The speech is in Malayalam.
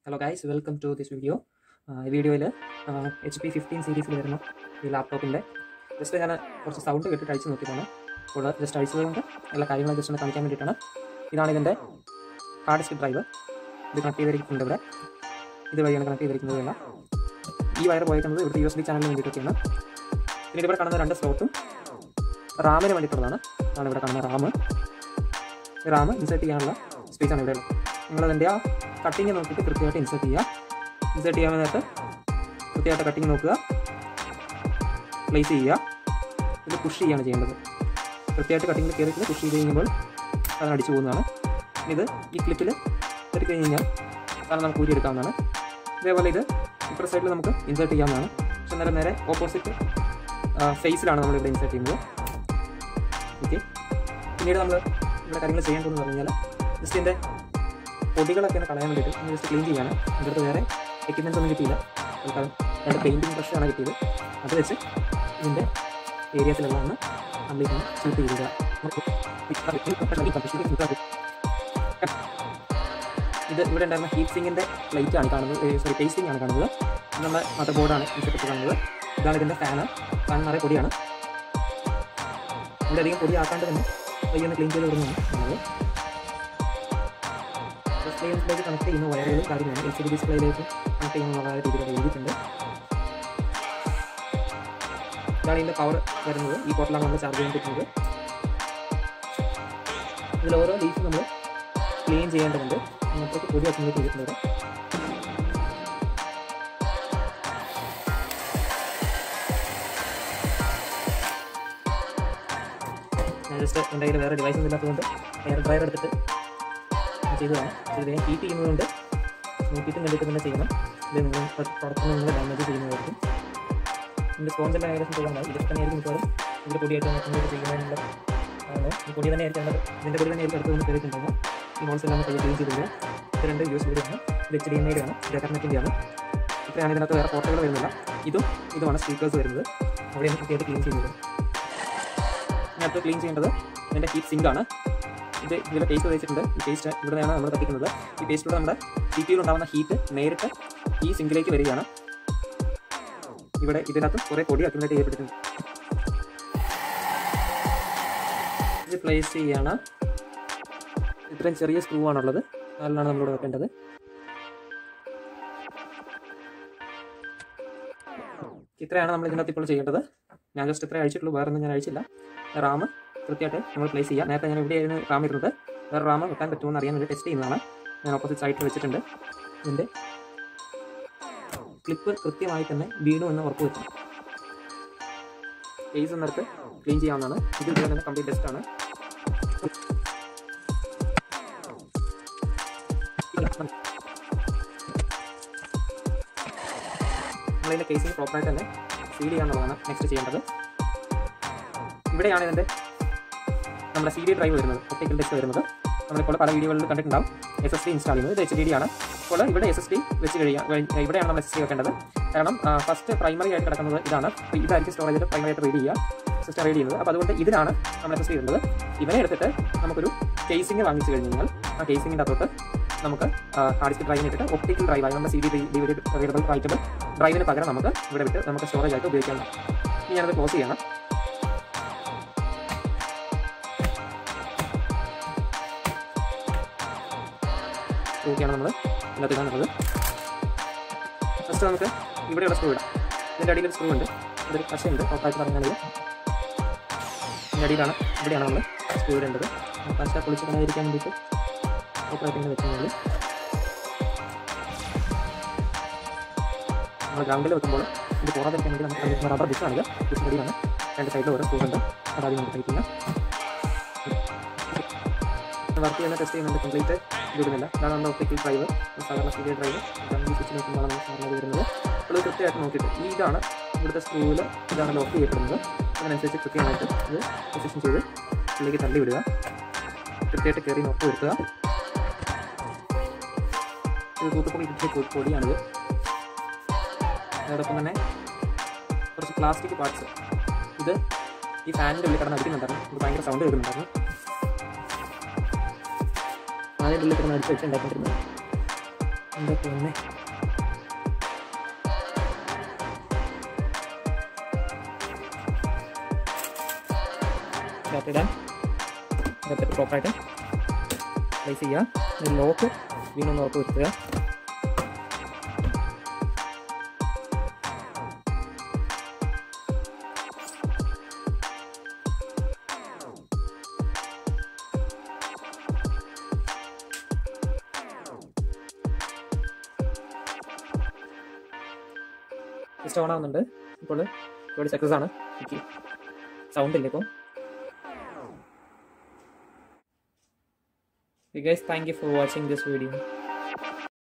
Hello guys, welcome to this video. ഈ വീഡിയോയിൽ HP 15 സീരീസിൽ വരുന്ന ഈ ലാപ്ടോപ്പിൻ്റെ ജസ്റ്റ് ഞാൻ കുറച്ച് സൗണ്ട് കേട്ടിട്ട് അഴിച്ച് നോക്കിയതാണ്. അപ്പോൾ ജസ്റ്റ് അഴിച്ചതുകൊണ്ട് എല്ലാ കാര്യങ്ങളും ജസ്റ്റ് ഒന്ന് കാണിക്കാൻ വേണ്ടിയിട്ടാണ്. ഇതാണ് ഇതിൻ്റെ ഹാർഡ് ഡിസ്ക് ഡ്രൈവ്. ഇത് കണക്ട് ചെയ്തിരിക്കുന്നുണ്ട് ഇവിടെ. ഇതുവഴിയാണ് കണക്ട് ചെയ്തിരിക്കുന്നത് എല്ലാം. ഈ വയർ പോയിരിക്കുന്നത് ഇവിടുത്തെ USB ചാനലിന് വേണ്ടിയിട്ടൊക്കെയാണ്. പിന്നെ ഇവിടെ കാണുന്ന 2 സ്ലോട്ടും റാമിന് വേണ്ടിയിട്ടുള്ളതാണ്. ആണ് ഇവിടെ കാണുന്ന റാം ഇൻസേർട്ട് ചെയ്യാനുള്ള സ്പേസാണ് ഇവിടെ ഉള്ളത്. നിങ്ങളതിൻ്റെ ആ കട്ടിങ് നോക്കിയിട്ട് കൃത്യമായിട്ട് ഇൻസേർട്ട് ചെയ്യാൻ നേരത്ത് കൃത്യമായിട്ട് കട്ടിങ് നോക്കുക, പ്ലേസ് ചെയ്യുക. ഇത് പുഷ് ചെയ്യാണ് ചെയ്യേണ്ടത്. കൃത്യമായിട്ട് കട്ടിങ്ങിൽ കയറിയിട്ട് പുഷ് ചെയ്ത് കഴിയുമ്പോൾ അത് അടിച്ചു പോകുന്നതാണ്. ഇത് ഈ ക്ലിപ്പിൽ കയറി കഴിഞ്ഞ് കഴിഞ്ഞാൽ സാധനം നമുക്ക് ഊരിയെടുക്കാവുന്നതാണ്. ഇതേപോലെ ഇത് ഇപ്പുറ സൈഡിൽ നമുക്ക് ഇൻസേർട്ട് ചെയ്യാവുന്നതാണ്. പക്ഷെ നേരെ ഓപ്പോസിറ്റ് ഫേസിലാണ് നമ്മളിവിടെ ഇൻസേർട്ട് ചെയ്യുന്നത്. ഓക്കെ, പിന്നീട് നമ്മൾ ഇവിടെ കാര്യങ്ങൾ ചെയ്യാൻ പോകുന്നത് പറഞ്ഞു കഴിഞ്ഞാൽ ജസ്റ്റ് ഇതിൻ്റെ പൊടികളൊക്കെ ഒന്ന് കളയാൻ വേണ്ടിയിട്ട് ഒന്ന് ജസ്റ്റ് ക്ലീൻ ചെയ്യാണ്. എൻ്റെ അടുത്ത് വേറെ എക്യുപ്മെൻറ്റ്സ് ഒന്നും കിട്ടിയില്ല. തൽക്കാലം 2 പെയിൻറ്റിങ് ബ്രഷാണ് കിട്ടിയത്. അത് വെച്ച് ഇതിൻ്റെ ഏരിയാസിലെല്ലാം ഒന്ന് കംപ്ലീറ്റ് ഒന്ന് ഷൂട്ട് ചെയ്തിടുക. ഇത് ഇവിടെ ഉണ്ടായിരുന്ന ഹീറ്റ് സിങ്ങിൻ്റെ പ്ലേറ്റാണ് കാണുന്നത്, പേസ്റ്റിംഗ് ആണ് കാണുന്നത്. നമ്മുടെ മദർ ബോർഡാണ് ഇൻസെറ്റ് കാണുന്നത്. ഇതാണ് ഇതിൻ്റെ ഫാൻ നിറയെ പൊടിയാണ്. ഇവിടെ അധികം പൊടി ആക്കാണ്ട് തന്നെ പയ്യൊന്ന് ക്ലീൻ ചെയ്ത് വിടുന്നതാണ് നമ്മൾ. ഡിസ്പ്ലേയിലേക്ക് കണക്ട് ചെയ്യുന്ന വയറുകളും കാര്യമാണ് LCD ഡിസ്പ്ലേയിലേക്ക് കണക്ട് ചെയ്യുന്ന രീതിയിൽ എഴുതിയിട്ടുണ്ട്. ഇതാണ് ഇതിൻ്റെ പവർ വരുന്നത്. ഈ പോർട്ടിലാണ് നമ്മൾ ചാർജ് ചെയ്യാൻ പറ്റുന്നത്. ഇതിൽ ഓരോ ലീഫ് നമ്മൾ ക്ലീൻ ചെയ്യേണ്ടതുണ്ട്. നമുക്ക് പൊടി അക്യുമുലേറ്റ് ചെയ്തിട്ടുണ്ട്. ഞാൻ ജസ്റ്റ് എൻ്റെ കയ്യിൽ വേറെ ഡിവൈസ് ഒന്നും ഇല്ലാത്തതുകൊണ്ട് എയർ ഡ്രയർ എടുത്തിട്ട് ചെയ്തതാണ്. ഇത് വേഗം ഹീറ്റ് ചെയ്യുന്നതുകൊണ്ട് നോക്കിയിട്ടും കണ്ടിട്ട് തന്നെ ചെയ്യണം. ഇത് നിങ്ങൾ പ്രൊഡക്റ്റിന് നിങ്ങൾ ഡാമേജ് ചെയ്യുന്നതായിരിക്കും. ഇതിൻ്റെ സ്പോഞ്ചെല്ലാം ഏകദേശം ചെയ്യാനായി. ഇതൊക്കെ തന്നെയായിരിക്കും മിക്കവാറും ഇതിൻ്റെ പൊടിയായിട്ട് നമുക്ക് ചെയ്യുന്നതിനുള്ള ഈ പൊടി തന്നെ ആയിരിക്കും ഇതിൻ്റെ പൊടി തന്നെ ആയിരിക്കും അടുത്ത് കയറിയിട്ടുണ്ടാകും. ഈ ഹോൾസ് എല്ലാം കയ്യിൽ ക്ലീൻ ചെയ്തില്ല. ഇത് 2 USB ആണ്. ഇത് HDMI ആണ്, ഡേറ്റർനെറ്റിൻ്റെയാണ്. ഇത്രയാണ്. ഇതിനകത്ത് വേറെ പോർട്ടുകൾ വരുന്നില്ല. ഇതുമാണ് സ്പീക്കേഴ്സ് വരുന്നത്. അവിടെയാണ് കൃത്യമായിട്ട് ക്ലീൻ ചെയ്യുന്നത്. ഇതിനകത്ത് ക്ലീൻ ചെയ്യേണ്ടത് ഇതിൻ്റെ ഹീറ്റ് സിങ്കാണ്. ഇത് ഇതിൽ പേസ്റ്റ് വെച്ചിട്ടുണ്ട്. ഈ പേസ്റ്റ് ഇവിടെയാണ് നമ്മൾ കത്തിക്കുന്നത്. ഈ പേസ്റ്റിലൂടെ നമ്മുടെ CPU ഉണ്ടാകുന്ന ഹീറ്റ് നേരിട്ട് ഈ സിങ്കിലേക്ക് വരികയാണ്. ഇവിടെ ഇതിനകത്ത് കുറേ പൊടി അക്യുമുലേറ്റ് ചെയ്യപ്പെട്ടിട്ടുണ്ട്. ഇത് പ്ലേസ് ചെയ്യാണ്. ഇത്രയും ചെറിയ സ്ക്രൂ ആണുള്ളത്. അതിലാണ് നമ്മളിവിടെ വെക്കേണ്ടത്. ഇത്രയാണ് നമ്മൾ ഇതിനകത്ത് ഇപ്പോൾ ചെയ്യേണ്ടത്. ഞാൻ ജസ്റ്റ് ഇത്രയും അഴിച്ചിട്ടുള്ളൂ, വേറെ ഒന്നും ഞാൻ അഴിച്ചില്ല. റാം കൃത്യമായിട്ട് നമ്മൾ പ്ലേസ് ചെയ്യുക. നേരത്തെ ഞാൻ ഇവിടെയായിരുന്നു റാം ഇരുന്നത്. വേറെ റാം വെക്കാൻ പറ്റുമെന്ന് അറിയാൻ വേണ്ടി ടെസ്റ്റ് ചെയ്യുന്നതാണ്. ഞാൻ ഓപ്പോസിറ്റ് സൈഡിൽ വെച്ചിട്ടുണ്ട്. ഇതിൻ്റെ ക്ലിപ്പ് കൃത്യമായി തന്നെ വീണു എന്ന് ഉറപ്പ് വെച്ചു. കേസ് ഒന്നെടുത്ത് ക്ലീൻ ചെയ്യാവുന്നതാണ്. ഇത് ഇതിൽ തന്നെ കംപ്ലീറ്റ് ടെസ്റ്റാണ്. നമ്മളതിൻ്റെ കേസിങ് പ്രോപ്പറായിട്ട് തന്നെ സീൽ ചെയ്യാന്നുള്ളതാണ് നെക്സ്റ്റ് ചെയ്യേണ്ടത്. ഇവിടെയാണ് ഇതിൻ്റെ നമ്മുടെ CD ഡ്രൈവ് വരുന്നത്, ഒപ്റ്റിക്കൽ ഡിസ്ക് വരുന്നത്. നമ്മളിപ്പോൾ പല വീഡിയോകളിൽ കണ്ടിട്ടുണ്ടാവും. SSD ഇൻസ്റ്റാൾ ചെയ്യുന്നത്. ഇത് HDD ആണ്. അപ്പോൾ ഇവിടെ SSD വെച്ച് ഇവിടെയാണ് നമ്മൾ SSD വെക്കേണ്ടത്. കാരണം ഫസ്റ്റ് പ്രൈമറി ആയിട്ട് കിടക്കുന്നത് ഇതാണ്. അപ്പോൾ ഇതായിരിക്കും സ്റ്റോറേജിൽ പ്രൈമറി ആയിട്ട് റീഡ് ചെയ്യുക, സിസ്റ്റം റീഡ് ചെയ്യുന്നത്. അപ്പോൾ അതുകൊണ്ട് ഇതിനാണ് നമ്മൾ SSD ഇടുന്നത്. ഇവനെ എടുത്തിട്ട് നമുക്കൊരു കേസിങ് വാങ്ങിച്ചു കഴിഞ്ഞ് കഴിഞ്ഞാൽ ആ കേസിങ്ങിൻ്റെ അകത്തോട്ട് നമുക്ക് ഹാർഡ് ഡിസ്ക് ഡ്രൈവിന് ഇട്ടിട്ട് ഒപ്റ്റിക്കൽ ഡ്രൈവായി നമ്മുടെ CD DVD റീഡബിൾ റൈറ്റബിൾ ഡ്രൈവിന് പകരം നമുക്ക് ഇവിടെ വിട്ട് നമുക്ക് സ്റ്റോറേജ് ആയിട്ട് ഉപയോഗിക്കാം. ഇനി ഞാനത് ക്ലോസ് ചെയ്യണം. ഓക്കെയാണ് നമ്മൾ ഇതിനകത്ത് ഇടാനുള്ളത്. ഫസ്റ്റ് നമുക്ക് ഇവിടെയുള്ള സ്ക്രൂ ഇടാം. ഇതിൻ്റെ അടിയിൽ സ്ക്രൂ ഉണ്ട്. ഇതൊരു പശയുണ്ട്. ഓപ്പായിട്ട് പറഞ്ഞാണെങ്കിൽ ഇതിൻ്റെ അടിയിലാണ്, ഇവിടെയാണ് നമ്മൾ സ്ക്രൂ ഇടേണ്ടത്. പശ പൊളിച്ച് കളയാതിരിക്കാൻ വേണ്ടിയിട്ട് ഓപ്പായിട്ട് ഇങ്ങനെ വെച്ച് കഴിഞ്ഞാൽ നമ്മൾ ഗ്രൗണ്ടിൽ വെക്കുമ്പോൾ ഇത് പോകാതിരിക്കാൻ വേണ്ടി നമുക്ക് റബ്ബർ ഡിസ്കാണില്ല. ഡിസ്കിൻ്റെ അടിയിലാണ് 2 സൈഡിൽ ഓരോ സ്ക്രൂ ഉണ്ട്. അതാദ്യം നമുക്ക് ടൈറ്റ് ചെയ്യാം. വർക്ക് ചെയ്യുന്ന ടെസ്റ്റ് ചെയ്യുന്നുണ്ട്. കംപ്ലീറ്റ് ഇടുന്നില്ല. ഇതാണ് നമ്മുടെ ഒപ്റ്റിക്കൽ ഡ്രൈവ്. സാധാരണ CD ഡ്രൈവ് സ്വിച്ച് നോക്കുമ്പോൾ നമ്മൾ സാധാരണ വരുന്നത്. അപ്പോൾ കൃത്യമായിട്ട് നോക്കിയിട്ട് ഇതാണ് ഇവിടുത്തെ സ്ക്രൂവിൽ ഇതാണ് ലോക്ക് ചെയ്യപ്പെടുന്നത്. അതിനനുസരിച്ച് കൃത്യമായിട്ട് ഇത് പൊസിഷൻ ചെയ്ത് ഉള്ളിലേക്ക് തള്ളി വിടുക. കൃത്യമായിട്ട് കയറി നോക്കി വരുത്തുക. ഇത് തൂത്തുപ്പൊടി ഇട്ടിട്ട് പൊടിയാണിത്. അതോടൊപ്പം തന്നെ കുറച്ച് പ്ലാസ്റ്റിക് പാർട്സ് ഇത് ഈ ഫാനിൻ്റെ ഉള്ളിൽ കിടന്ന് അടിക്കുന്നുണ്ടായിരുന്നു. ഇത് ഭയങ്കര സൗണ്ട് കേൾക്കുന്നുണ്ടായിരുന്നു. അതിൻ്റെ ഉള്ളിൽ കിടന്ന് അടിച്ച് വെച്ചുണ്ടാക്കിക്കൊണ്ടിരുന്നത്. എന്താ തോന്നുന്നേ? ഇടാൻ ഇതൊക്കെ പ്രോപ്പറായിട്ട് പ്ലേസ് ചെയ്യുക. ലോക്ക് വീണ്ടും ഒന്ന് ഉറപ്പ് വരുത്തുക. ജസ്റ്റ് ഓൺ ആവുന്നുണ്ട്. ഇപ്പോൾ ഇവിടെ സക്സസ് ആണ്. സൗണ്ട് ഇല്ല ഇപ്പോൾ. Guys, thank you for watching this video.